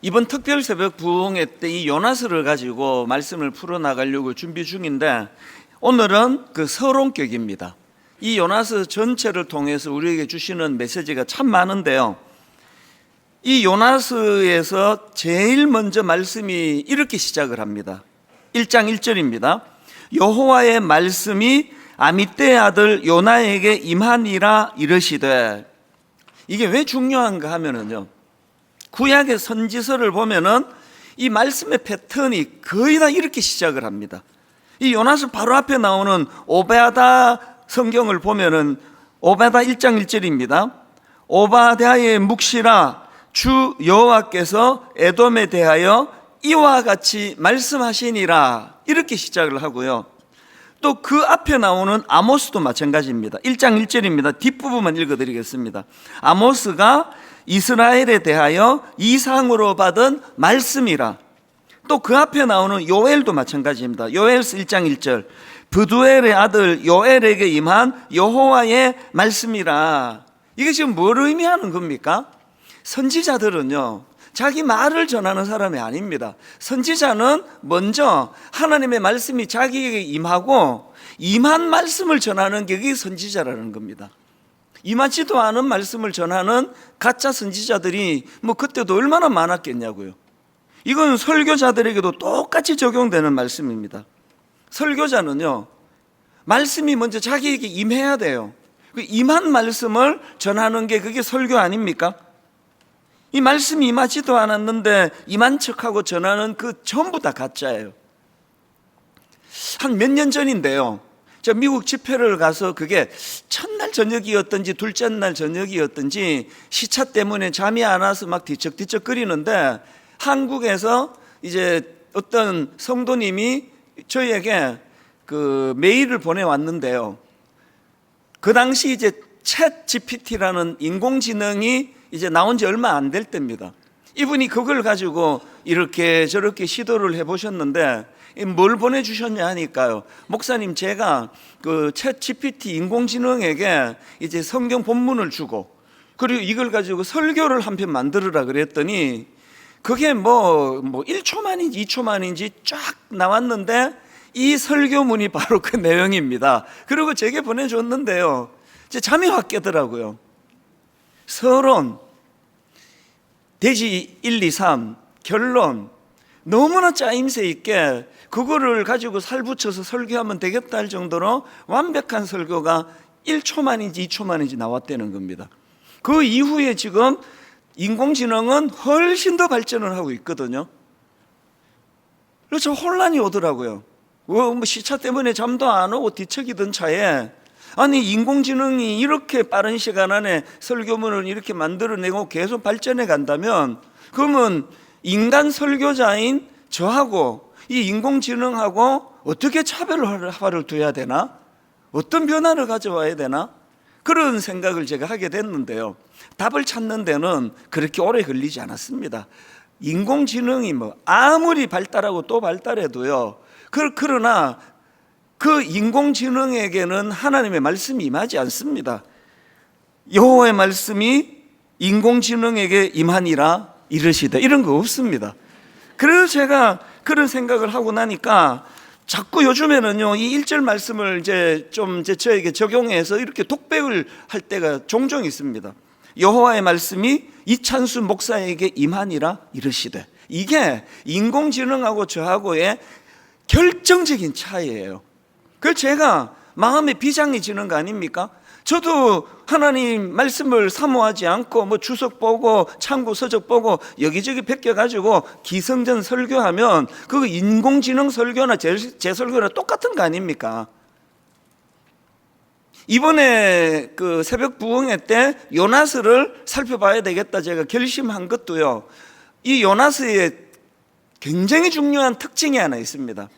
이번 특별 새벽 부흥회 때 이 요나서를 가지고 말씀을 풀어나가려고 준비 중인데, 오늘은 그 서론격입니다. 이 요나서 전체를 통해서 우리에게 주시는 메시지가 참 많은데요, 이 요나서에서 제일 먼저 말씀이 이렇게 시작을 합니다. 1장 1절입니다. 여호와의 말씀이 아미떼의 아들 요나에게 임하니라 이르시되. 이게 왜 중요한가 하면은요, 구약의 선지서를 보면은 이 말씀의 패턴이 거의 다 이렇게 시작을 합니다. 이 요나서 바로 앞에 나오는 오베아다 성경을 보면은 오베아다 1장 1절입니다. 오바댜의 묵시라, 주 여호와께서 에돔에 대하여 이와 같이 말씀하시니라, 이렇게 시작을 하고요. 또 그 앞에 나오는 아모스도 마찬가지입니다. 1장 1절입니다. 뒷부분만 읽어드리겠습니다. 아모스가 이스라엘에 대하여 이상으로 받은 말씀이라. 또 그 앞에 나오는 요엘도 마찬가지입니다. 요엘서 1장 1절, 브두엘의 아들 요엘에게 임한 여호와의 말씀이라. 이게 지금 뭘 의미하는 겁니까? 선지자들은요, 자기 말을 전하는 사람이 아닙니다. 선지자는 먼저 하나님의 말씀이 자기에게 임하고 임한 말씀을 전하는 게 그게 선지자라는 겁니다. 임하지도 않은 말씀을 전하는 가짜 선지자들이 그때도 얼마나 많았겠냐고요. 이건 설교자들에게도 똑같이 적용되는 말씀입니다. 설교자는요, 말씀이 먼저 자기에게 임해야 돼요. 그 임한 말씀을 전하는 게 그게 설교 아닙니까? 이 말씀이 임하지도 않았는데 임한 척하고 전하는 그 전부 다 가짜예요. 한 몇 년 전인데요, 제가 미국 집회를 가서 그게 첫날 저녁이었던지 둘째 날 저녁이었던지 시차 때문에 잠이 안 와서 막 뒤척뒤척 거리는데, 한국에서 이제 어떤 성도님이 저희에게 그 메일을 보내왔는데요, 그 당시 이제 챗 GPT라는 인공지능이 이제 나온 지 얼마 안 될 때입니다. 이분이 그걸 가지고 이렇게 저렇게 시도를 해보셨는데, 뭘 보내주셨냐 하니까요, 목사님, 제가 그 챗 GPT 인공지능에게 이제 성경 본문을 주고 그리고 이걸 가지고 설교를 한 편 만들으라 그랬더니 그게 1초 만인지 2초 만인지 쫙 나왔는데 이 설교문이 바로 그 내용입니다. 그리고 제게 보내줬는데요, 제 잠이 확 깨더라고요. 서론, 대지 1, 2, 3, 결론, 너무나 짜임새 있게 그거를 가지고 살붙여서 설교하면 되겠다 할 정도로 완벽한 설교가 1초 만인지 2초 만인지 나왔다는 겁니다. 그 이후에 지금 인공지능은 훨씬 더 발전을 하고 있거든요. 그래서 혼란이 오더라고요. 시차 때문에 잠도 안 오고 뒤척이던 차에, 아니 인공지능이 이렇게 빠른 시간 안에 설교문을 이렇게 만들어내고 계속 발전해 간다면, 그러면 인간 설교자인 저하고 이 인공지능하고 어떻게 차별화를 둬야 되나? 어떤 변화를 가져와야 되나? 그런 생각을 제가 하게 됐는데요, 답을 찾는 데는 그렇게 오래 걸리지 않았습니다. 인공지능이 아무리 발달하고 또 발달해도요, 그러나 그 인공지능에게는 하나님의 말씀이 임하지 않습니다. 여호와의 말씀이 인공지능에게 임하니라 이르시되, 이런 거 없습니다. 그래서 제가 그런 생각을 하고 나니까 자꾸 요즘에는요, 이 1절 말씀을 이제 저에게 적용해서 이렇게 독백을 할 때가 종종 있습니다. 여호와의 말씀이 이찬수 목사에게 임하니라 이르시되. 이게 인공지능하고 저하고의 결정적인 차이예요. 그래서 제가 마음에 비장이 지는 거 아닙니까? 저도 하나님 말씀을 사모하지 않고 주석 보고 참고 서적 보고 여기저기 베껴가지고 기성전 설교하면 그거 인공지능 설교나 제 설교나 똑같은 거 아닙니까? 이번에 그 새벽 부흥회 때 요나서를 살펴봐야 되겠다 제가 결심한 것도요, 이 요나서에 굉장히 중요한 특징이 하나 있습니다.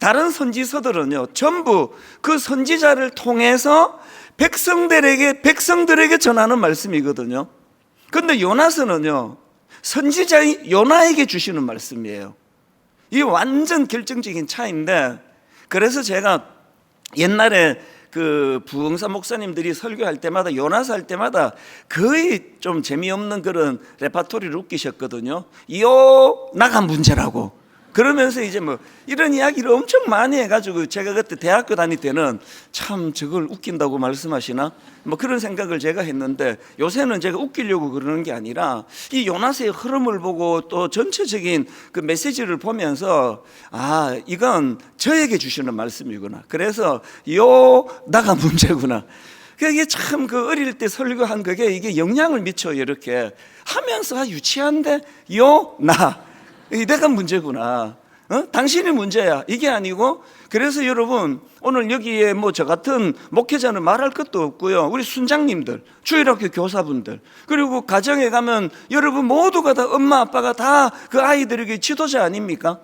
다른 선지서들은요, 전부 그 선지자를 통해서 백성들에게 전하는 말씀이거든요. 그런데 요나서는요, 선지자인 요나에게 주시는 말씀이에요. 이게 완전 결정적인 차이인데, 그래서 제가 옛날에 그 부흥사 목사님들이 설교할 때마다 요나스 할 때마다 거의 좀 재미없는 그런 레파토리를 웃기셨거든요. 요나가 문제라고. 그러면서 이제 뭐 이런 이야기를 엄청 많이 해가지고 제가 그때 대학교 다닐 때는 참 저걸 웃긴다고 말씀하시나? 뭐 그런 생각을 제가 했는데 요새는 제가 웃기려고 그러는 게 아니라 이 요나스의 흐름을 보고 또 전체적인 그 메시지를 보면서 아, 이건 저에게 주시는 말씀이구나. 그래서 나가 문제구나. 그게 참 그 어릴 때 설교한 그게 이게 영향을 미쳐요. 이렇게 하면서 아, 유치한데 나. 내가 문제구나. 당신이 문제야. 이게 아니고, 그래서 여러분, 오늘 여기에 뭐 저 같은 목회자는 말할 것도 없고요. 우리 순장님들, 주일학교 교사분들, 그리고 가정에 가면 여러분 모두가 다 엄마, 아빠가 다 그 아이들에게 지도자 아닙니까?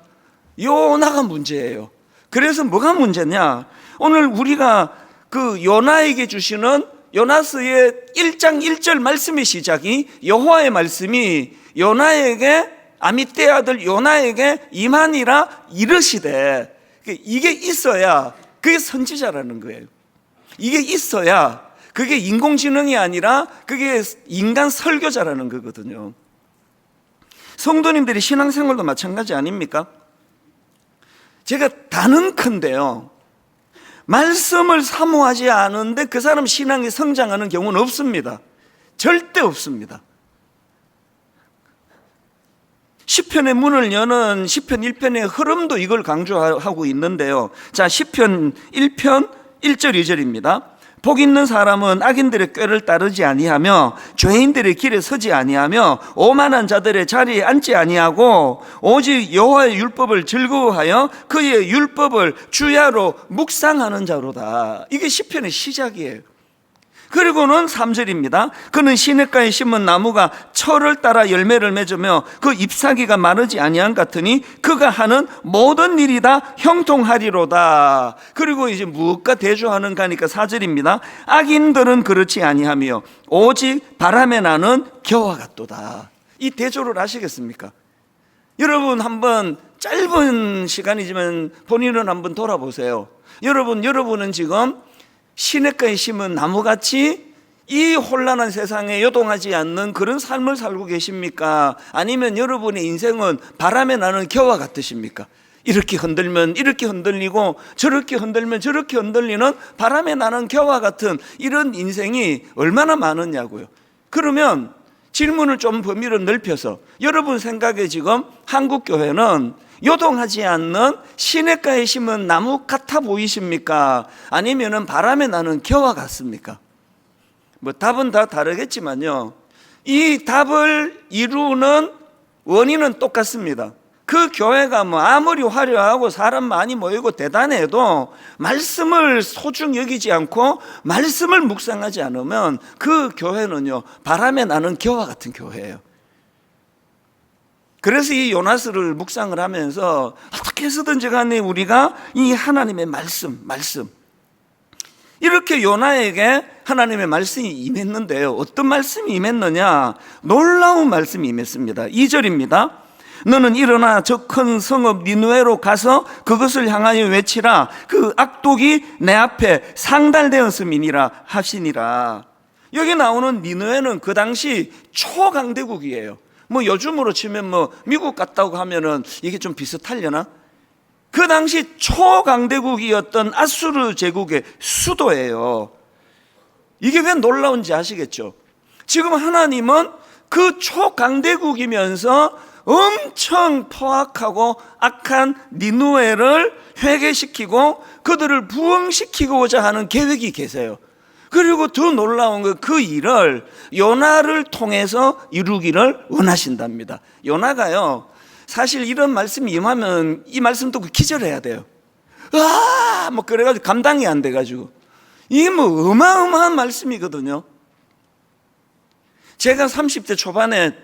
요나가 문제예요. 그래서 뭐가 문제냐? 오늘 우리가 그 요나에게 주시는 요나스의 1장 1절 말씀의 시작이 여호와의 말씀이 요나에게 아미떼 아들 요나에게 임하니라 이르시되, 이게 있어야 그게 선지자라는 거예요. 이게 있어야 그게 인공지능이 아니라 그게 인간 설교자라는 거거든요. 성도님들이 신앙생활도 마찬가지 아닙니까? 제가 단언컨대요, 말씀을 사모하지 않은데 그 사람 신앙이 성장하는 경우는 없습니다. 절대 없습니다. 시편의 문을 여는 시편 1편의 흐름도 이걸 강조하고 있는데요. 자, 시편 1편 1절 2절입니다. 복 있는 사람은 악인들의 꾀를 따르지 아니하며 죄인들의 길에 서지 아니하며 오만한 자들의 자리에 앉지 아니하고 오직 여호와의 율법을 즐거워하여 그의 율법을 주야로 묵상하는 자로다. 이게 시편의 시작이에요. 그리고는 3절입니다. 그는 시냇가에 심은 나무가 철을 따라 열매를 맺으며 그 잎사귀가 마르지 아니한 같으니 그가 하는 모든 일이 다 형통하리로다. 그리고 이제 무엇과 대조하는가 하니까 4절입니다. 악인들은 그렇지 아니하며 오직 바람에 나는 겨와 같도다. 이 대조를 아시겠습니까? 여러분 한번 짧은 시간이지만 본인은 한번 돌아보세요. 여러분은 지금 시냇가에 심은 나무같이 이 혼란한 세상에 요동하지 않는 그런 삶을 살고 계십니까? 아니면 여러분의 인생은 바람에 나는 겨와 같으십니까? 이렇게 흔들면 이렇게 흔들리고 저렇게 흔들면 저렇게 흔들리는 바람에 나는 겨와 같은 이런 인생이 얼마나 많으냐고요. 그러면 질문을 좀 범위를 넓혀서 여러분 생각에 지금 한국교회는 요동하지 않는 시냇가에 심은 나무 같아 보이십니까? 아니면은 바람에 나는 겨와 같습니까? 뭐 답은 다 다르겠지만요, 이 답을 이루는 원인은 똑같습니다. 그 교회가 뭐 아무리 화려하고 사람 많이 모이고 대단해도 말씀을 소중히 여기지 않고 말씀을 묵상하지 않으면 그 교회는요, 바람에 나는 겨와 같은 교회예요. 그래서 이 요나스를 묵상을 하면서 어떻게 해서든지 간에 우리가 이 하나님의 말씀 이렇게 요나에게 하나님의 말씀이 임했는데요, 어떤 말씀이 임했느냐? 놀라운 말씀이 임했습니다. 2절입니다. 너는 일어나 저 큰 성읍 니느웨로 가서 그것을 향하여 외치라. 그 악독이 내 앞에 상달되었음이니라 하시니라. 여기 나오는 니느웨는 그 당시 초강대국이에요. 뭐 요즘으로 치면 뭐 미국 같다고 하면은 이게 좀 비슷하려나? 그 당시 초강대국이었던 아수르 제국의 수도예요. 이게 왜 놀라운지 아시겠죠? 지금 하나님은 그 초강대국이면서 엄청 포악하고 악한 니느웨를 회개시키고 그들을 부흥시키고자 하는 계획이 계세요. 그리고 더 놀라운 건 그 일을 요나를 통해서 이루기를 원하신답니다. 요나가요, 사실 이런 말씀이 임하면 이 말씀 듣고 기절해야 돼요. 뭐 그래가지고 감당이 안 돼가지고. 이게 뭐 어마어마한 말씀이거든요. 제가 30대 초반에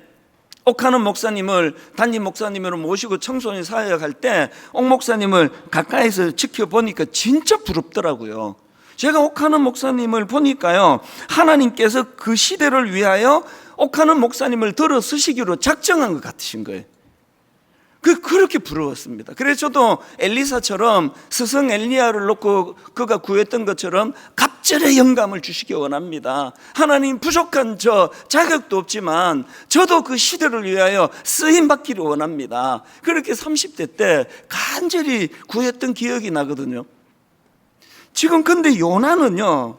옥하는 목사님을 담임 목사님으로 모시고 청소년 사역할 때 옥 목사님을 가까이서 지켜보니까 진짜 부럽더라고요. 제가 옥하는 목사님을 보니까요, 하나님께서 그 시대를 위하여 옥하는 목사님을 들어 쓰시기로 작정한 것 같으신 거예요. 그렇게 부러웠습니다. 그래서 저도 엘리사처럼 스승 엘리야를 놓고 그가 구했던 것처럼 갑절의 영감을 주시기 원합니다. 하나님, 부족한 저 자격도 없지만 저도 그 시대를 위하여 쓰임받기를 원합니다. 그렇게 30대 때 간절히 구했던 기억이 나거든요. 지금 근데 요나는요,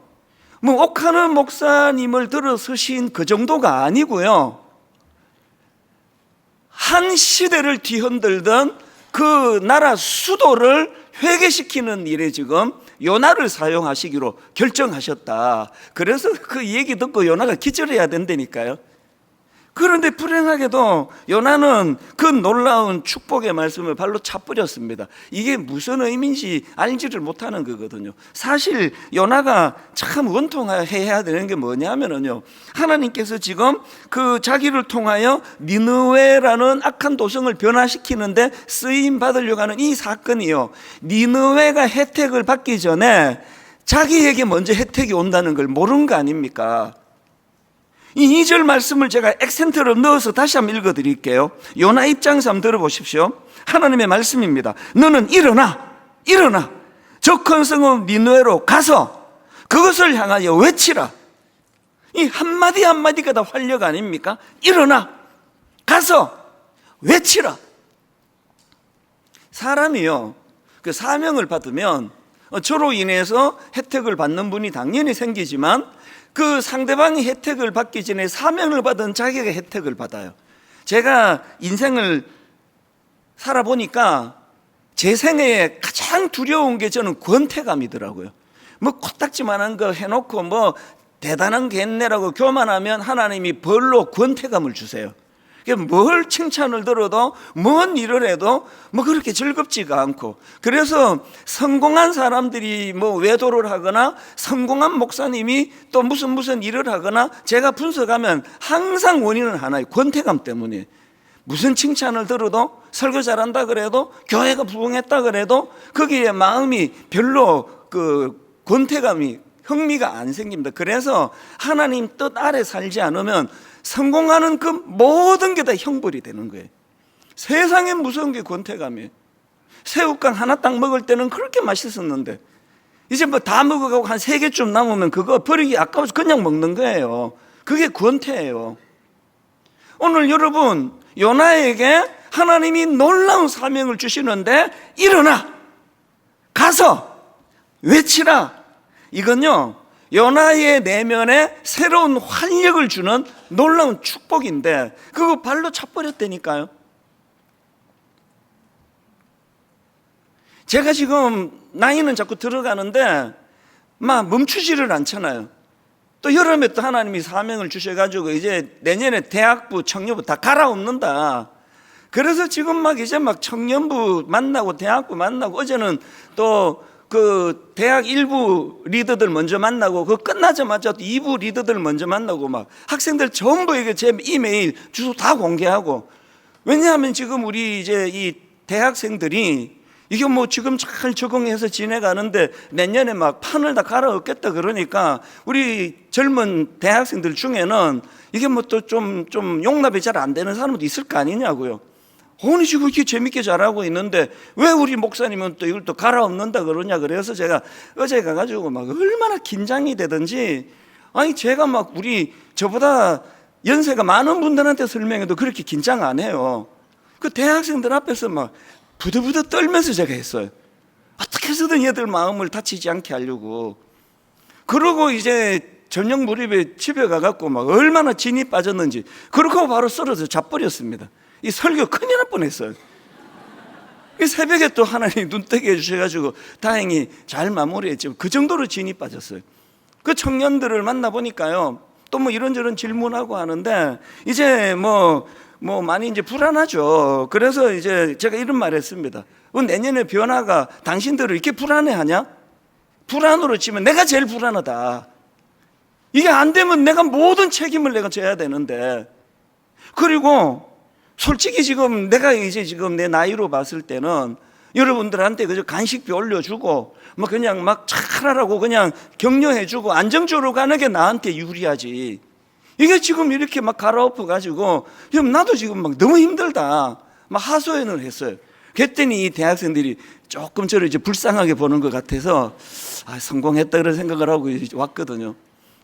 뭐 옥하는 목사님을 들어서신 그 정도가 아니고요, 한 시대를 뒤흔들던 그 나라 수도를 회개시키는 일에 지금 요나를 사용하시기로 결정하셨다. 그래서 그 얘기 듣고 요나가 기절해야 된다니까요. 그런데 불행하게도 요나는 그 놀라운 축복의 말씀을 발로 차버렸습니다. 이게 무슨 의미인지 알지를 못하는 거거든요. 사실 요나가 참 원통해야 되는 게 뭐냐면요, 하나님께서 지금 그 자기를 통하여 니느웨라는 악한 도성을 변화시키는데 쓰임 받으려고 하는 이 사건이요, 니느웨가 혜택을 받기 전에 자기에게 먼저 혜택이 온다는 걸 모르는 거 아닙니까? 이 2절 말씀을 제가 액센트로 넣어서 다시 한번 읽어드릴게요. 요나 입장에서 한번 들어보십시오. 하나님의 말씀입니다. 너는 일어나 저 큰 성읍 니느웨로 가서 그것을 향하여 외치라. 이 한마디 한마디가 다 활력 아닙니까? 일어나 가서 외치라. 사람이요, 그 사명을 받으면 저로 인해서 혜택을 받는 분이 당연히 생기지만 그 상대방이 혜택을 받기 전에 사명을 받은 자기가 혜택을 받아요. 제가 인생을 살아보니까 제 생애에 가장 두려운 게 저는 권태감이더라고요. 뭐 코딱지만한 거 해놓고 뭐 대단한 게 했네라고 교만하면 하나님이 벌로 권태감을 주세요. 뭘 칭찬을 들어도 뭔 일을 해도 뭐 그렇게 즐겁지가 않고, 그래서 성공한 사람들이 뭐 외도를 하거나 성공한 목사님이 또 무슨 일을 하거나 제가 분석하면 항상 원인은 하나예요. 권태감 때문에. 무슨 칭찬을 들어도, 설교 잘한다 그래도, 교회가 부흥했다 그래도 거기에 마음이 별로 그 권태감이, 흥미가 안 생깁니다. 그래서 하나님 뜻 아래 살지 않으면 성공하는 그 모든 게 다 형벌이 되는 거예요. 세상에 무서운 게 권태감이에요. 새우깡 하나 딱 먹을 때는 그렇게 맛있었는데 이제 뭐 다 먹어가고 한 3개쯤 남으면 그거 버리기 아까워서 그냥 먹는 거예요. 그게 권태예요. 오늘 여러분, 요나에게 하나님이 놀라운 사명을 주시는데 일어나 가서 외치라. 이건요, 요나의 내면에 새로운 활력을 주는 놀라운 축복인데 그거 발로 차버렸다니까요. 제가 지금 나이는 자꾸 들어가는데 막 멈추지를 않잖아요. 또 여름에 또 하나님이 사명을 주셔가지고 이제 내년에 대학부, 청년부 다 갈아엎는다. 그래서 지금 막 이제 막 청년부 만나고 대학부 만나고, 어제는 또 그 대학 1부 리더들 먼저 만나고 그 끝나자마자 또 2부 리더들 먼저 만나고 막 학생들 전부에게 제 이메일 주소 다 공개하고. 왜냐하면 지금 우리 이제 이 대학생들이 이게 뭐 지금 잘 적응해서 지내가는데 내년에 막 판을 다 갈아엎겠다 그러니까 우리 젊은 대학생들 중에는 이게 뭐 또 좀 용납이 잘 안 되는 사람도 있을 거 아니냐고요. 오늘 지금 이렇게 재밌게 잘하고 있는데 왜 우리 목사님은 또 이걸 또 갈아엎는다 그러냐. 그래서 제가 어제 가가지고 막 얼마나 긴장이 되든지, 아니 제가 막 우리 저보다 연세가 많은 분들한테 설명해도 그렇게 긴장 안 해요. 그 대학생들 앞에서 막 부들부들 떨면서 제가 했어요. 어떻게 해서든 얘들 마음을 다치지 않게 하려고. 그러고 이제 저녁 무렵에 집에 가갖고 막 얼마나 진이 빠졌는지, 그러고 바로 쓰러져 자버렸습니다. 이 설교 큰일 날 뻔했어요. 새벽에 또 하나님 눈뜨게 해주셔가지고 다행히 잘 마무리했지만 그 정도로 진이 빠졌어요. 그 청년들을 만나보니까요, 또 뭐 이런저런 질문하고 하는데 이제 뭐 많이 이제 불안하죠. 그래서 이제 제가 이런 말 했습니다. 내년에 변화가 당신들을 이렇게 불안해하냐? 불안으로 치면 내가 제일 불안하다. 이게 안 되면 내가 모든 책임을 내가 져야 되는데. 그리고 솔직히 지금 내가 이제 지금 내 나이로 봤을 때는 여러분들한테 그저 간식비 올려주고 뭐 그냥 막 잘하라고 그냥 격려해주고 안정적으로 가는 게 나한테 유리하지. 이게 지금 이렇게 막 갈아엎어 가지고 나도 지금 막 너무 힘들다. 막 하소연을 했어요. 그랬더니 이 대학생들이 조금 저를 이제 불쌍하게 보는 것 같아서 성공했다 그런 생각을 하고 왔거든요.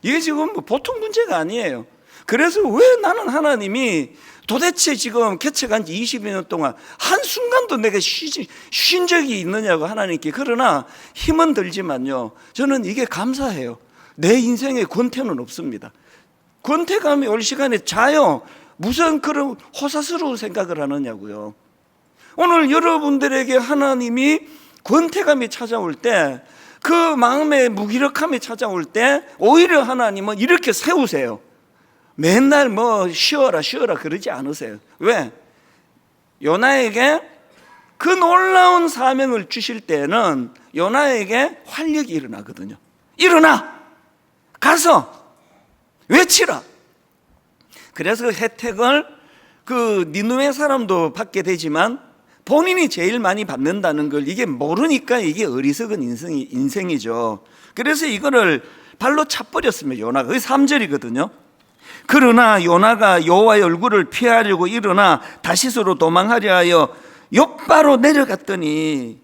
이게 지금 뭐 보통 문제가 아니에요. 그래서 왜 나는 하나님이 도대체 지금 개척한 지 20여 년 동안 한순간도 내가 쉰 적이 있느냐고 하나님께. 그러나 힘은 들지만요, 저는 이게 감사해요. 내 인생에 권태는 없습니다. 권태감이 올 시간에 자요. 무슨 그런 호사스러운 생각을 하느냐고요. 오늘 여러분들에게 하나님이 권태감이 찾아올 때, 그 마음의 무기력함이 찾아올 때 오히려 하나님은 이렇게 세우세요. 맨날 뭐 쉬어라 그러지 않으세요. 왜? 요나에게 그 놀라운 사명을 주실 때는 요나에게 활력이 일어나거든요. 일어나! 가서 외치라! 그래서 그 혜택을 그 니느웨 사람도 받게 되지만 본인이 제일 많이 받는다는 걸 이게 모르니까 이게 어리석은 인생이죠. 그래서 이거를 발로 차버렸습니다. 요나가. 그게 3절이거든요. 그러나 요나가 여호와의 얼굴을 피하려고 일어나 다시스로 도망하려 하여 욥바로 내려갔더니,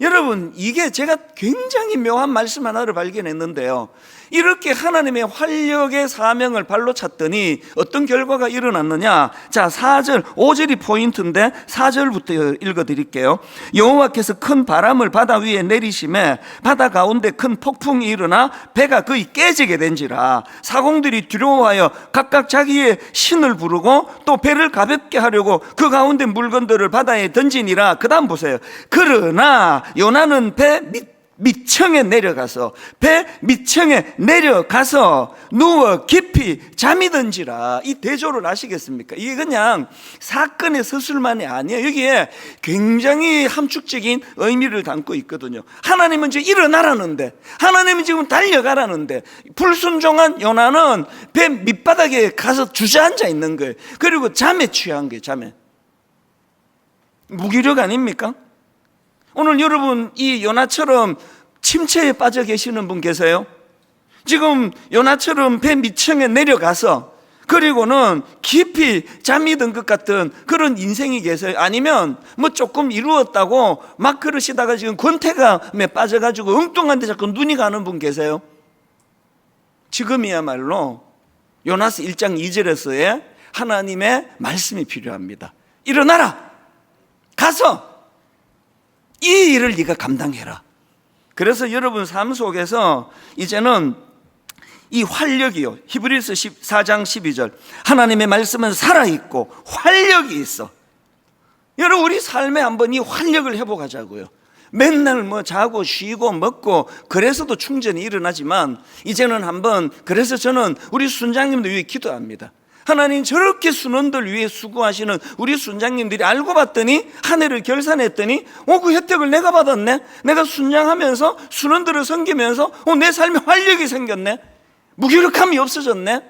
여러분 이게 제가 굉장히 묘한 말씀 하나를 발견했는데요, 이렇게 하나님의 활력의 사명을 발로 찼더니 어떤 결과가 일어났느냐. 자, 4절, 5절이 포인트인데 4절부터 읽어드릴게요. 여호와께서 큰 바람을 바다 위에 내리심에 바다 가운데 큰 폭풍이 일어나 배가 거의 깨지게 된지라. 사공들이 두려워하여 각각 자기의 신을 부르고 또 배를 가볍게 하려고 그 가운데 물건들을 바다에 던지니라. 그 다음 보세요. 그러나 요나는 배 밑층에 내려가서 누워 깊이 잠이 든지라. 이 대조를 아시겠습니까? 이게 그냥 사건의 서술만이 아니에요. 여기에 굉장히 함축적인 의미를 담고 있거든요. 하나님은 지금 일어나라는데, 하나님은 지금 달려가라는데, 불순종한 요나는 배 밑바닥에 가서 주저앉아 있는 거예요. 그리고 잠에 취한 거예요. 잠에. 무기력 아닙니까? 오늘 여러분 이 요나처럼 침체에 빠져 계시는 분 계세요? 지금 요나처럼 배 밑층에 내려가서 그리고는 깊이 잠이 든 것 같은 그런 인생이 계세요? 아니면 뭐 조금 이루었다고 막 그러시다가 지금 권태감에 빠져가지고 엉뚱한 데 자꾸 눈이 가는 분 계세요? 지금이야말로 요나서 1장 2절에서의 하나님의 말씀이 필요합니다. 일어나라! 가서 이 일을 네가 감당해라. 그래서 여러분 삶 속에서 이제는 이 활력이요, 히브리서 4장 12절, 하나님의 말씀은 살아있고 활력이 있어. 여러분 우리 삶에 한번 이 활력을 회복하자고요. 맨날 뭐 자고 쉬고 먹고 그래서도 충전이 일어나지만 이제는 한번, 그래서 저는 우리 순장님들 위해 기도합니다. 하나님, 저렇게 순원들 위해 수고하시는 우리 순장님들이 알고 봤더니 한 해를 결산했더니 그 혜택을 내가 받았네. 내가 순장하면서 순원들을 섬기면서 내 삶에 활력이 생겼네. 무기력함이 없어졌네.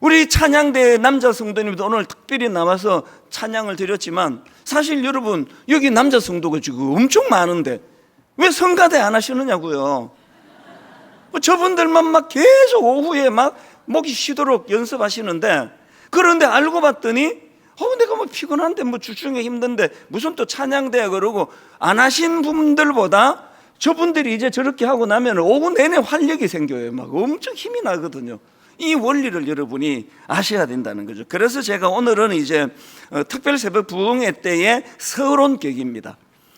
우리 찬양대 남자 성도님도 오늘 특별히 나와서 찬양을 드렸지만, 사실 여러분 여기 남자 성도가 지금 엄청 많은데 왜 성가대 안 하시느냐고요. 저분들만 막 계속 오후에 막 목이 쉬도록 연습하시는데, 그런데 알고 봤더니 내가 뭐 피곤한데 뭐 주중에 힘든데 무슨 또 찬양대 그러고 안 하신 분들보다 저분들이 이제 저렇게 하고 나면 오후 내내 활력이 생겨요. 막 엄청 힘이 나거든요. 이 원리를 여러분이 아셔야 된다는 거죠. 그래서 제가 오늘은 이제 특별 새벽 부흥회 때의 서론격입니다.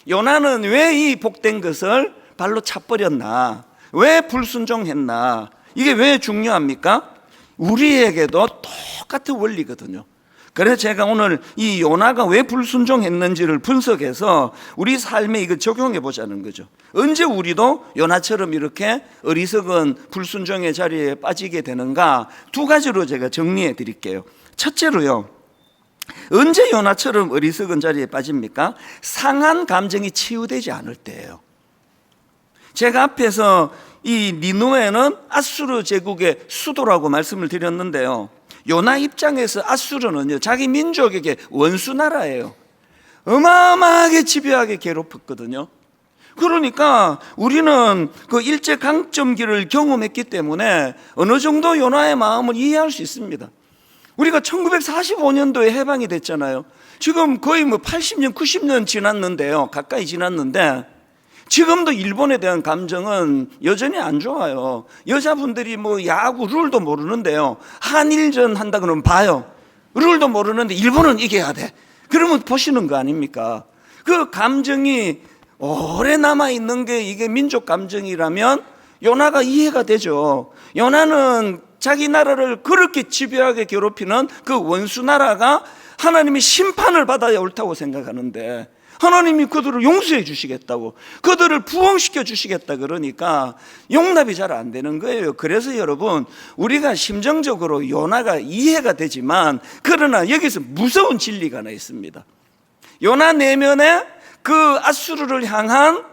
요나는 왜 이 복된 것을 발로 차버렸나? 왜 불순종했나? 이게 왜 중요합니까? 우리에게도 똑같은 원리거든요. 그래서 제가 오늘 이 요나가 왜 불순종했는지를 분석해서 우리 삶에 이거 적용해 보자는 거죠. 언제 우리도 요나처럼 이렇게 어리석은 불순종의 자리에 빠지게 되는가? 두 가지로 제가 정리해 드릴게요. 첫째로요, 언제 요나처럼 어리석은 자리에 빠집니까? 상한 감정이 치유되지 않을 때예요. 제가 앞에서 이 니느웨는 아수르 제국의 수도라고 말씀을 드렸는데요, 요나 입장에서 아수르는요, 자기 민족에게 원수 나라예요. 어마어마하게 집요하게 괴롭혔거든요. 그러니까 우리는 그 일제강점기를 경험했기 때문에 어느 정도 요나의 마음을 이해할 수 있습니다. 우리가 1945년도에 해방이 됐잖아요. 지금 거의 뭐 80년, 90년 지났는데요. 가까이 지났는데 지금도 일본에 대한 감정은 여전히 안 좋아요. 여자분들이 뭐 야구 룰도 모르는데요. 한일전 한다 그러면 봐요. 룰도 모르는데 일본은 이겨야 돼. 그러면 보시는 거 아닙니까? 그 감정이 오래 남아있는 게 이게 민족 감정이라면 요나가 이해가 되죠. 요나는 자기 나라를 그렇게 집요하게 괴롭히는 그 원수 나라가 하나님이 심판을 받아야 옳다고 생각하는데 하나님이 그들을 용서해 주시겠다고, 그들을 부흥시켜 주시겠다 그러니까 용납이 잘 안 되는 거예요. 그래서 여러분, 우리가 심정적으로 요나가 이해가 되지만 그러나 여기서 무서운 진리가 하나 있습니다. 요나 내면에 그 아수르를 향한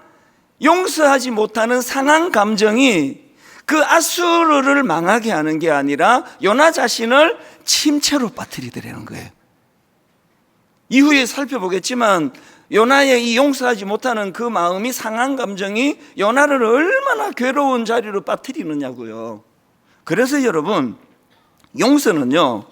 용서하지 못하는 상한 감정이 그 아수르를 망하게 하는 게 아니라 요나 자신을 침체로 빠뜨리더라는 거예요. 이후에 살펴보겠지만 요나의 이 용서하지 못하는 그 마음이, 상한 감정이 요나를 얼마나 괴로운 자리로 빠뜨리느냐고요. 그래서 여러분, 용서는요,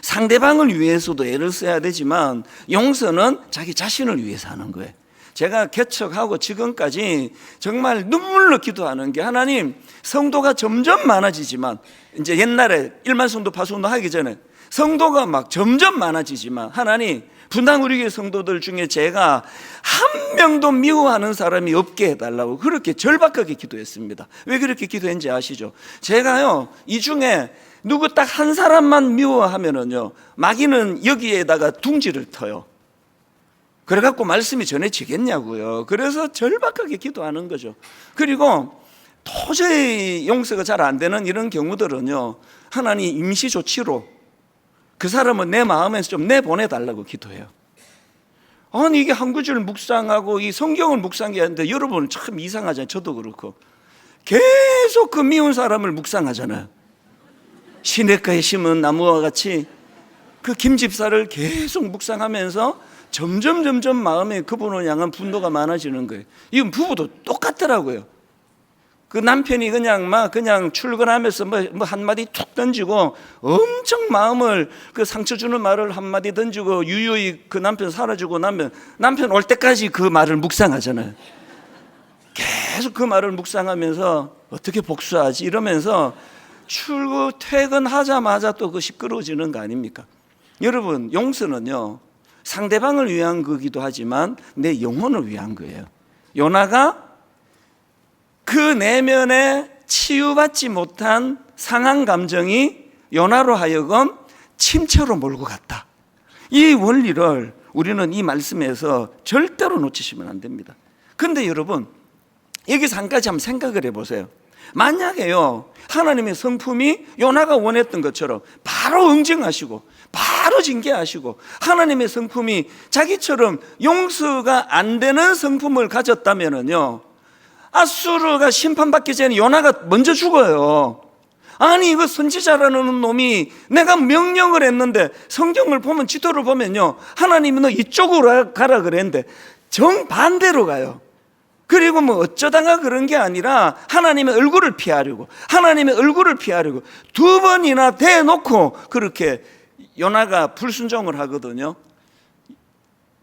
상대방을 위해서도 애를 써야 되지만 용서는 자기 자신을 위해서 하는 거예요. 제가 개척하고 지금까지 정말 눈물로 기도하는 게, 하나님, 성도가 점점 많아지지만, 이제 옛날에 일만 성도 파수운동 하기 전에 성도가 막 점점 많아지지만, 하나님, 분당 우리 교회 성도들 중에 제가 한 명도 미워하는 사람이 없게 해달라고 그렇게 절박하게 기도했습니다. 왜 그렇게 기도했는지 아시죠? 제가요, 이 중에 누구 딱 한 사람만 미워하면은요, 마귀는 여기에다가 둥지를 터요. 그래갖고 말씀이 전해지겠냐고요. 그래서 절박하게 기도하는 거죠. 그리고 도저히 용서가 잘 안 되는 이런 경우들은요, 하나님 임시 조치로 그 사람은 내 마음에서 좀 내보내달라고 기도해요. 아니, 이게 한 구절 묵상하고 이 성경을 묵상하는데 여러분 참 이상하잖아요. 저도 그렇고 계속 그 미운 사람을 묵상하잖아요. 시냇가에 심은 나무와 같이 그 김집사를 계속 묵상하면서 점점 마음에 그분을 향한 분노가 많아지는 거예요. 이건 부부도 똑같더라고요. 그 남편이 그냥 출근하면서 뭐 한마디 툭 던지고 엄청 마음을 그 상처 주는 말을 한마디 던지고 유유히 그 남편 사라지고 나면 남편 올 때까지 그 말을 묵상하잖아요. 계속 그 말을 묵상하면서 어떻게 복수하지 이러면서 퇴근하자마자 또 그 시끄러워지는 거 아닙니까? 여러분, 용서는요, 상대방을 위한 거기도 하지만 내 영혼을 위한 거예요. 요나가 그 내면에 치유받지 못한 상한 감정이 요나로 하여금 침체로 몰고 갔다. 이 원리를 우리는 이 말씀에서 절대로 놓치시면 안 됩니다. 그런데 여러분, 여기서 한 가지 한번 생각을 해보세요. 만약에요, 하나님의 성품이 요나가 원했던 것처럼 바로 응징하시고 바로 징계하시고 하나님의 성품이 자기처럼 용서가 안 되는 성품을 가졌다면요, 아수르가 심판받기 전에 요나가 먼저 죽어요. 아니, 이거 선지자라는 놈이 내가 명령을 했는데 성경을 보면, 지도를 보면요, 하나님이 너 이쪽으로 가라 그랬는데 정반대로 가요. 그리고 뭐 어쩌다가 그런 게 아니라 하나님의 얼굴을 피하려고 두 번이나 대놓고 그렇게 요나가 불순종을 하거든요.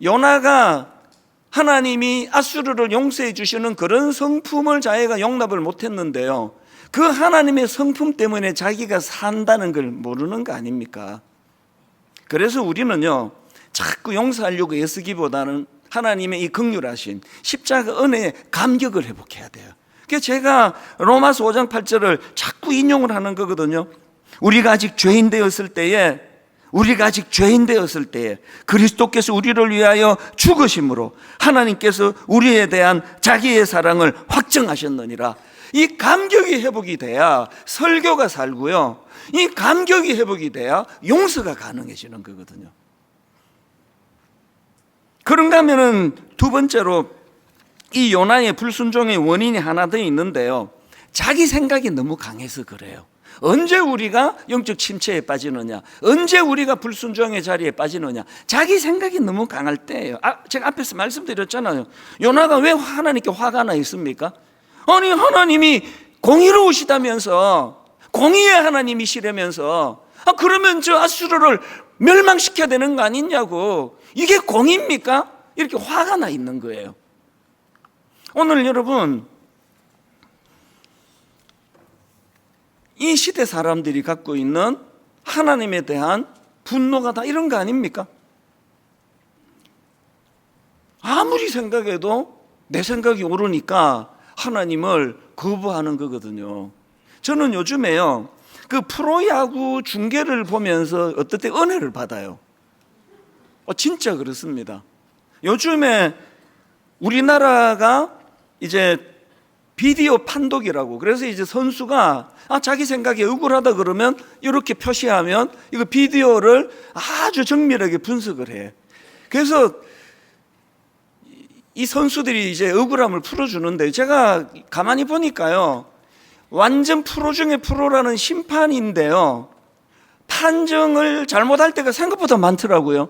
요나가 하나님이 아수르를 용서해 주시는 그런 성품을 자기가 용납을 못했는데요, 그 하나님의 성품 때문에 자기가 산다는 걸 모르는 거 아닙니까? 그래서 우리는요, 자꾸 용서하려고 애쓰기보다는 하나님의 이 긍휼하신 십자가 은혜에 감격을 회복해야 돼요. 그래서 제가 로마서 5장 8절을 자꾸 인용을 하는 거거든요. 우리가 아직 죄인 되었을 때에 그리스도께서 우리를 위하여 죽으심으로 하나님께서 우리에 대한 자기의 사랑을 확증하셨느니라. 이 감격이 회복이 돼야 설교가 살고요, 이 감격이 회복이 돼야 용서가 가능해지는 거거든요. 그런가 하면은 두 번째로 이 요나의 불순종의 원인이 하나 더 있는데요, 자기 생각이 너무 강해서 그래요. 언제 우리가 영적 침체에 빠지느냐, 언제 우리가 불순종의 자리에 빠지느냐, 자기 생각이 너무 강할 때예요. 제가 앞에서 말씀드렸잖아요. 요나가 왜 하나님께 화가 나 있습니까? 아니, 하나님이 공의로우시다면서, 공의의 하나님이시라면서 그러면 저 아수르를 멸망시켜야 되는 거 아니냐고. 이게 공입니까? 이렇게 화가 나 있는 거예요. 오늘 여러분, 이 시대 사람들이 갖고 있는 하나님에 대한 분노가 다 이런 거 아닙니까? 아무리 생각해도 내 생각이 옳으니까 하나님을 거부하는 거거든요. 저는 요즘에요, 그 프로야구 중계를 보면서 어떨 때 은혜를 받아요. 진짜 그렇습니다. 요즘에 우리나라가 이제 비디오 판독이라고, 그래서 이제 선수가 자기 생각에 억울하다 그러면 이렇게 표시하면 이거 비디오를 아주 정밀하게 분석을 해. 그래서 이 선수들이 이제 억울함을 풀어주는데, 제가 가만히 보니까요, 완전 프로 중에 프로라는 심판인데요, 판정을 잘못할 때가 생각보다 많더라고요.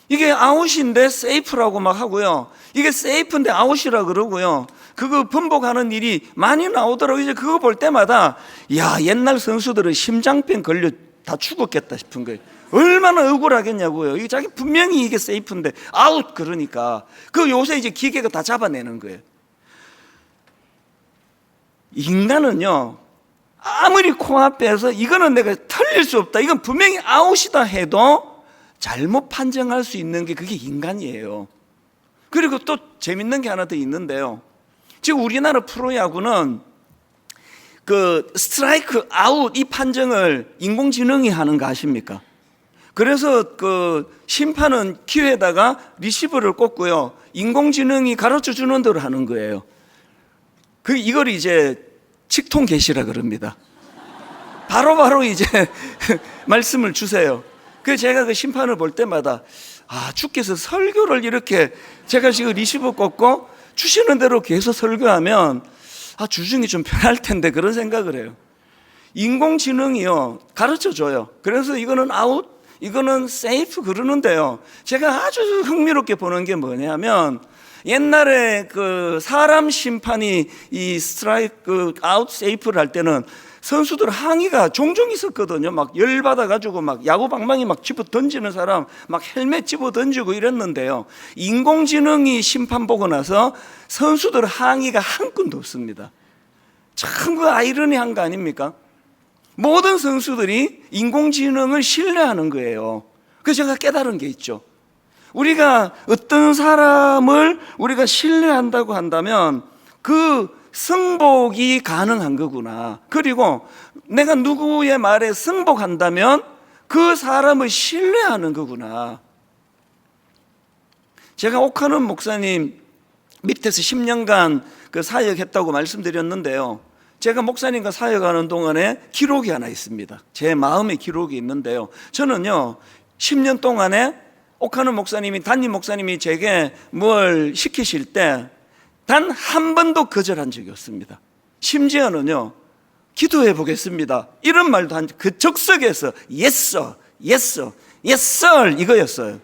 이게 아웃인데 세이프라고 막 하고요, 이게 세이프인데 아웃이라 그러고요, 그거 번복하는 일이 많이 나오더라고요. 이제 그거 볼 때마다 야, 옛날 선수들은 심장병 걸려 다 죽었겠다 싶은 거예요. 얼마나 억울하겠냐고요. 이게 자기 분명히 이게 세이프인데 아웃 그러니까. 그 요새 이제 기계가 다 잡아내는 거예요. 인간은요, 아무리 코앞에서 이거는 내가 틀릴 수 없다, 이건 분명히 아웃이다 해도 잘못 판정할 수 있는 게 그게 인간이에요. 그리고 또 재밌는 게 하나 더 있는데요, 지금 우리나라 프로야구는 그 스트라이크 아웃 이 판정을 인공지능이 하는 거 아십니까? 그래서 그 심판은 큐에다가 리시버를 꽂고요, 인공지능이 가르쳐 주는 대로 하는 거예요. 이걸 이제 직통 계시라 그럽니다. 바로바로 이제 말씀을 주세요. 그래서 제가 그 심판을 볼 때마다 주께서 설교를 이렇게 제가 지금 리시버 꽂고 주시는 대로 계속 설교하면 주중이 좀 편할 텐데 그런 생각을 해요. 인공지능이요, 가르쳐 줘요. 그래서 이거는 아웃, 이거는 세이프 그러는데요, 제가 아주 흥미롭게 보는 게 뭐냐면, 옛날에 그 사람 심판이 이 스트라이크 아웃 세이프를 할 때는 선수들 항의가 종종 있었거든요. 막 열받아가지고 막 야구 방망이 막 집어 던지는 사람, 막 헬멧 집어 던지고 이랬는데요, 인공지능이 심판 보고 나서 선수들 항의가 한 건도 없습니다. 참 그 아이러니한 거 아닙니까? 모든 선수들이 인공지능을 신뢰하는 거예요. 그래서 제가 깨달은 게 있죠. 우리가 어떤 사람을 우리가 신뢰한다고 한다면 그 승복이 가능한 거구나. 그리고 내가 누구의 말에 승복한다면 그 사람을 신뢰하는 거구나. 제가 옥하는 목사님 밑에서 10년간 그 사역했다고 말씀드렸는데요, 제가 목사님과 사역하는 동안에 기록이 하나 있습니다. 제 마음의 기록이 있는데요, 저는요 10년 동안에 옥하는 목사님이, 담임 목사님이 제게 뭘 시키실 때 단 한 번도 거절한 적이 없습니다. 심지어는요, 기도해 보겠습니다 이런 말도 한, 그 적석에서 yes sir, yes sir, yes sir 이거였어요.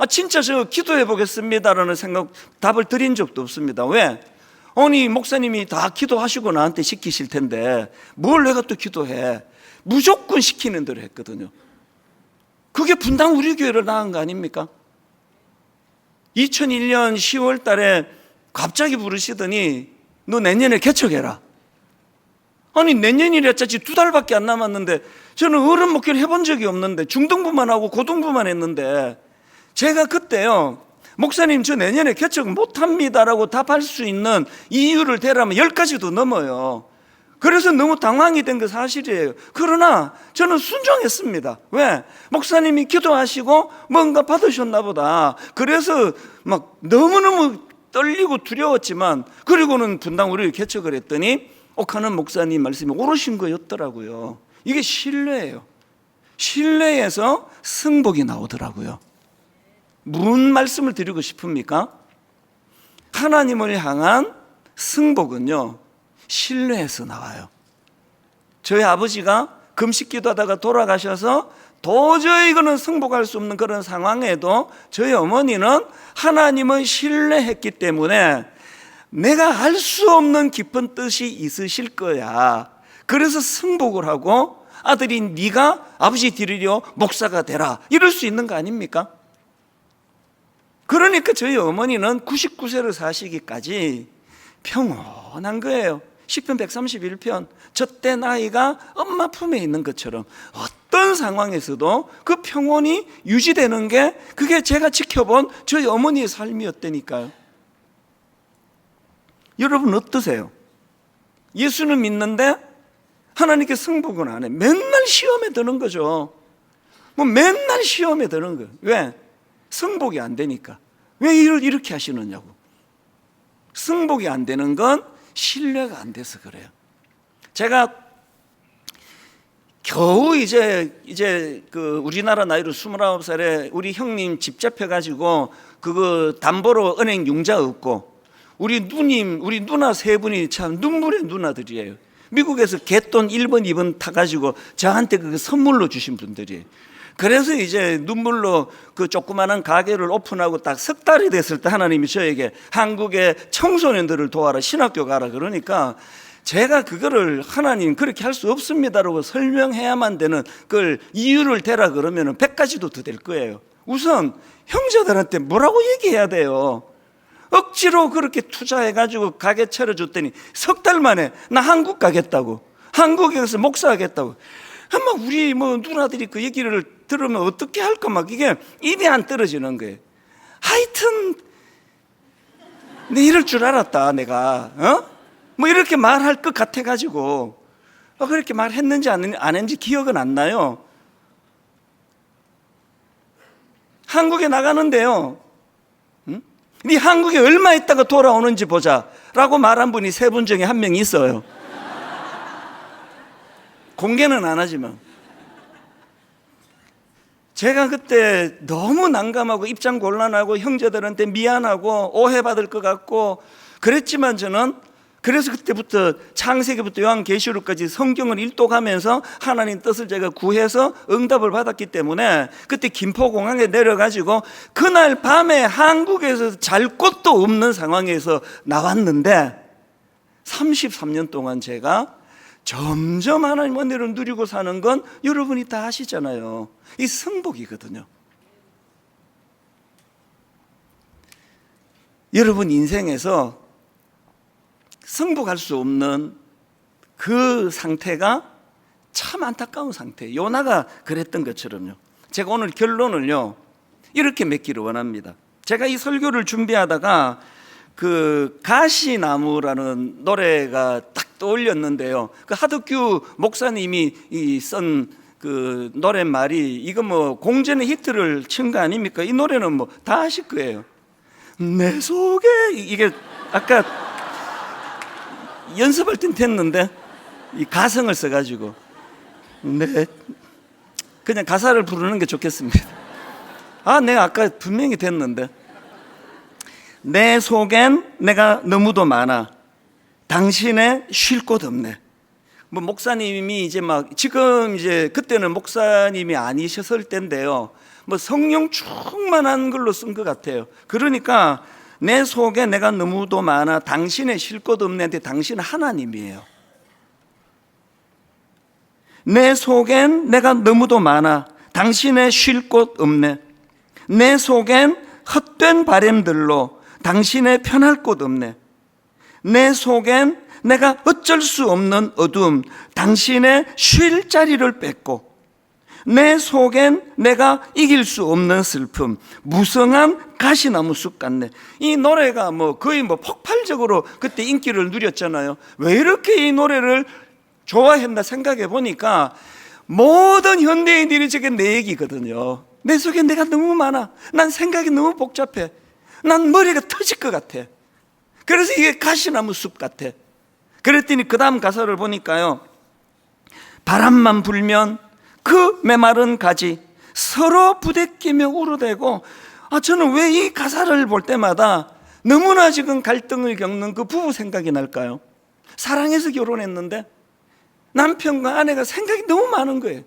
진짜 저 기도해 보겠습니다라는 답을 드린 적도 없습니다. 왜? 아니 목사님이 다 기도하시고 나한테 시키실 텐데 뭘 내가 또 기도해. 무조건 시키는 대로 했거든요. 그게 분당 우리 교회를 낳은 거 아닙니까? 2001년 10월 달에 갑자기 부르시더니 너 내년에 개척해라. 아니 내년이라 짜지 2달밖에 안 남았는데, 저는 어른 목회를 해본 적이 없는데 중등부만 하고 고등부만 했는데, 제가 그때요, 목사님 저 내년에 개척 못합니다라고 답할 수 있는 이유를 대라면 10가지도 넘어요. 그래서 너무 당황이 된 게 사실이에요. 그러나 저는 순종했습니다. 왜? 목사님이 기도하시고 뭔가 받으셨나 보다. 그래서 막 너무너무 떨리고 두려웠지만, 그리고는 분당 우리를 개척을 했더니 옥하는 목사님 말씀이 옳으신 거였더라고요. 이게 신뢰예요. 신뢰에서 승복이 나오더라고요. 무슨 말씀을 드리고 싶습니까? 하나님을 향한 승복은요, 신뢰에서 나와요. 저희 아버지가 금식기도 하다가 돌아가셔서 도저히 이거는 승복할 수 없는 그런 상황에도 저희 어머니는 하나님을 신뢰했기 때문에 내가 알 수 없는 깊은 뜻이 있으실 거야, 그래서 승복을 하고 아들이 네가 아버지 뒤리려 목사가 되라, 이럴 수 있는 거 아닙니까? 그러니까 저희 어머니는 99세를 사시기까지 평온한 거예요. 시편 131편, 저때 나이가 엄마 품에 있는 것처럼 어떤 상황에서도 그 평온이 유지되는 게, 그게 제가 지켜본 저희 어머니의 삶이었다니까요. 여러분 어떠세요? 예수는 믿는데 하나님께 승복은 안 해. 맨날 시험에 드는 거죠. 맨날 시험에 드는 거예요. 왜? 승복이 안 되니까. 왜 이렇게 하시느냐고. 승복이 안 되는 건 신뢰가 안 돼서 그래요. 제가 겨우 이제 그 우리나라 나이로 29살에 우리 형님 집 잡혀가지고 그거 담보로 은행 융자 얻고, 우리 누나 세 분이 참 눈물의 누나들이에요. 미국에서 갯돈 1번, 2번 타가지고 저한테 그 선물로 주신 분들이에요. 그래서 이제 눈물로 그 조그마한 가게를 오픈하고 딱 석 달이 됐을 때 하나님이 저에게 한국의 청소년들을 도와라, 신학교 가라 그러니까 제가 그거를 하나님 그렇게 할 수 없습니다라고 설명해야만 되는 그걸 이유를 대라 그러면 100가지도 더 될 거예요. 우선 형제들한테 뭐라고 얘기해야 돼요? 억지로 그렇게 투자해가지고 가게 차려줬더니 석 달 만에 나 한국 가겠다고, 한국에서 목사하겠다고. 아마 우리 누나들이 그 얘기를 들으면 어떻게 할까 막 이게 입이 안 떨어지는 거예요. 하여튼 내 이럴 줄 알았다 내가, 이렇게 말할 것 같아가지고 그렇게 말했는지 안 했는지 기억은 안 나요. 한국에 나가는데요, 네 한국에 얼마 있다가 돌아오는지 보자 라고 말한 분이 세 분 중에 한 명 있어요. 공개는 안 하지만. 제가 그때 너무 난감하고 입장 곤란하고 형제들한테 미안하고 오해받을 것 같고 그랬지만 저는 그래서 그때부터 창세기부터 요한계시록까지 성경을 일독하면서 하나님 뜻을 제가 구해서 응답을 받았기 때문에 그때 김포공항에 내려가지고 그날 밤에 한국에서 잘 곳도 없는 상황에서 나왔는데 33년 동안 제가 점점 하나님 은혜를 누리고 사는 건 여러분이 다 아시잖아요. 이 승복이거든요. 여러분 인생에서 승복할 수 없는 그 상태가 참 안타까운 상태예요. 요나가 그랬던 것처럼요. 제가 오늘 결론을요 이렇게 맺기를 원합니다. 제가 이 설교를 준비하다가 그 가시나무라는 노래가 딱 떠올렸는데요, 그 하덕규 목사님이 쓴 그 노랫말이 이거 공전의 히트를 친 거 아닙니까? 이 노래는 다 아실 거예요. 내 속에, 이게 아까 연습할 땐 됐는데 이 가성을 써가지고 그냥 가사를 부르는 게 좋겠습니다. 내가 아까 분명히 됐는데, 내 속엔 내가 너무도 많아 당신의 쉴 곳 없네. 목사님이 지금 그때는 목사님이 아니셨을 때인데요, 성령 충만한 걸로 쓴 것 같아요. 그러니까 내 속에 내가 너무도 많아 당신의 쉴 곳 없네. 근데 당신은 하나님이에요. 내 속엔 내가 너무도 많아 당신의 쉴 곳 없네. 내 속엔 헛된 바램들로 당신의 편할 곳 없네. 내 속엔 내가 어쩔 수 없는 어둠 당신의 쉴 자리를 뺏고, 내 속엔 내가 이길 수 없는 슬픔 무성한 가시나무 숲 같네. 이 노래가 거의 폭발적으로 그때 인기를 누렸잖아요. 왜 이렇게 이 노래를 좋아했나 생각해 보니까 모든 현대인들이 저게 내 얘기거든요. 내 속에 내가 너무 많아. 난 생각이 너무 복잡해. 난 머리가 터질 것 같아. 그래서 이게 가시나무 숲 같아. 그랬더니 그 다음 가사를 보니까요, 바람만 불면 그 메마른 가지 서로 부대끼며 울어대고, 저는 왜 이 가사를 볼 때마다 너무나 지금 갈등을 겪는 그 부부 생각이 날까요? 사랑해서 결혼했는데 남편과 아내가 생각이 너무 많은 거예요.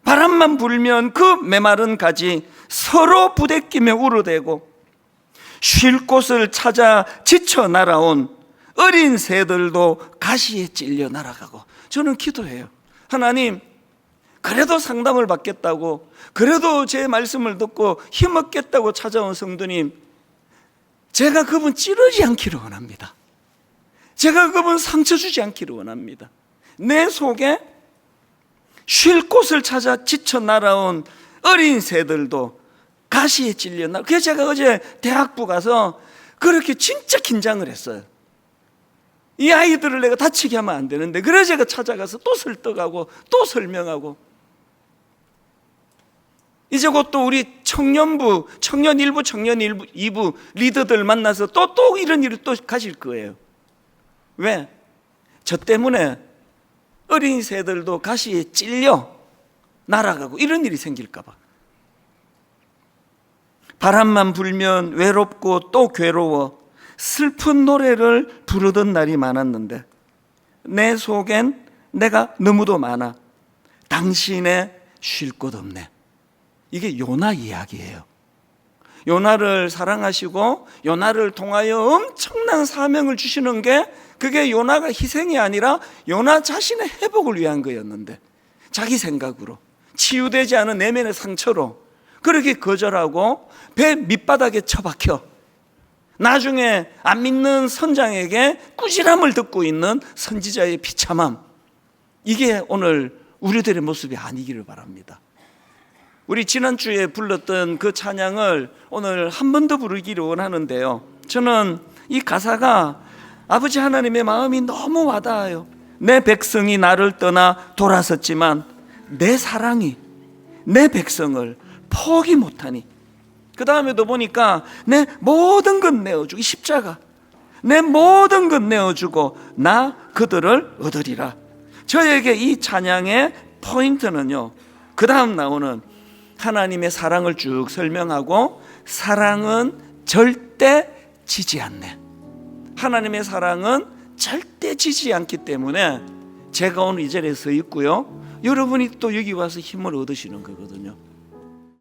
바람만 불면 그 메마른 가지 서로 부대끼며 울어대고, 쉴 곳을 찾아 지쳐 날아온 어린 새들도 가시에 찔려 날아가고. 저는 기도해요. 하나님, 그래도 상담을 받겠다고, 그래도 제 말씀을 듣고 힘없겠다고 찾아온 성도님, 제가 그분 찌르지 않기를 원합니다. 제가 그분 상처 주지 않기를 원합니다. 내 속에 쉴 곳을 찾아 지쳐 날아온 어린 새들도 가시에 찔려 날. 그래서 제가 어제 대학부 가서 그렇게 진짜 긴장을 했어요. 이 아이들을 내가 다치게 하면 안 되는데, 그래서 제가 찾아가서 또 설득하고 또 설명하고, 이제 곧 또 우리 청년부, 청년 1부, 청년 2부 리더들 만나서 또 이런 일을 또 가질 거예요. 왜? 저 때문에 어린 새들도 가시에 찔려 날아가고 이런 일이 생길까 봐. 바람만 불면 외롭고 또 괴로워 슬픈 노래를 부르던 날이 많았는데, 내 속엔 내가 너무도 많아 당신의 쉴 곳 없네. 이게 요나 이야기예요. 요나를 사랑하시고 요나를 통하여 엄청난 사명을 주시는 게, 그게 요나가 희생이 아니라 요나 자신의 회복을 위한 거였는데, 자기 생각으로 치유되지 않은 내면의 상처로 그렇게 거절하고 배 밑바닥에 처박혀 나중에 안 믿는 선장에게 꾸지람을 듣고 있는 선지자의 비참함, 이게 오늘 우리들의 모습이 아니기를 바랍니다. 우리 지난주에 불렀던 그 찬양을 오늘 한 번 더 부르기를 원하는데요, 저는 이 가사가 아버지 하나님의 마음이 너무 와닿아요. 내 백성이 나를 떠나 돌아섰지만 내 사랑이 내 백성을 포기 못하니. 그 다음에도 보니까 내 모든 것 내어주고, 이 십자가 내 모든 것 내어주고 나 그들을 얻으리라. 저에게 이 찬양의 포인트는요, 그 다음 나오는 하나님의 사랑을 쭉 설명하고, 사랑은 절대 지지 않네. 하나님의 사랑은 절대 지지 않기 때문에 제가 오늘 이 자리에 서 있고요, 여러분이 또 여기 와서 힘을 얻으시는 거거든요.